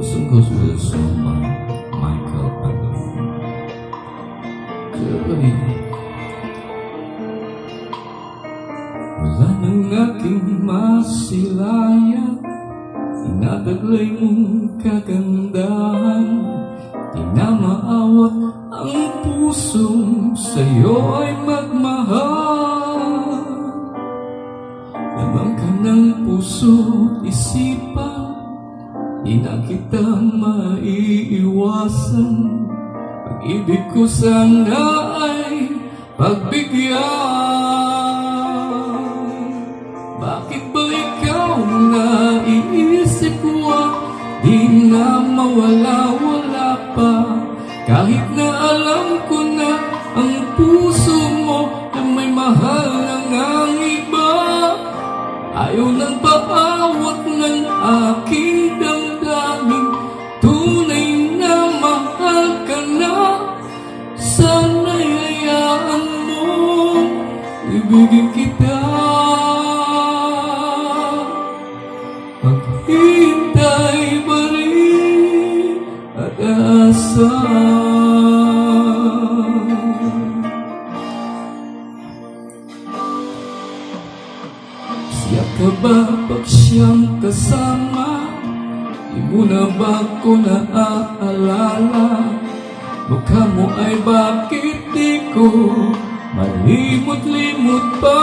Song goes with a song by Michael Bublé. Wala nang aking masilaya, tinataglay mong kagandahan, di na maawat ang pusong sa'yo ay magmahal. Lamang ka ng puso't isipan, di na kita maiiwasan. Pag-ibig ko sana ay pagbigyan. Bakit ba ikaw naiisip ko? Di na mawala-wala pa, kahit na alam ko na ang puso mo na may mahal ng ang iba. Ayaw nang paawat ng aking damdamin, tunay na mahal ka na. Sana'y hayaan mo, ibigin kita. Maghintay pa rin at asa. Siya ka ba pag siyang kasama? Di mo na ba ko naaalala? Mukha mo ay bakit di ko malimot-limot pa?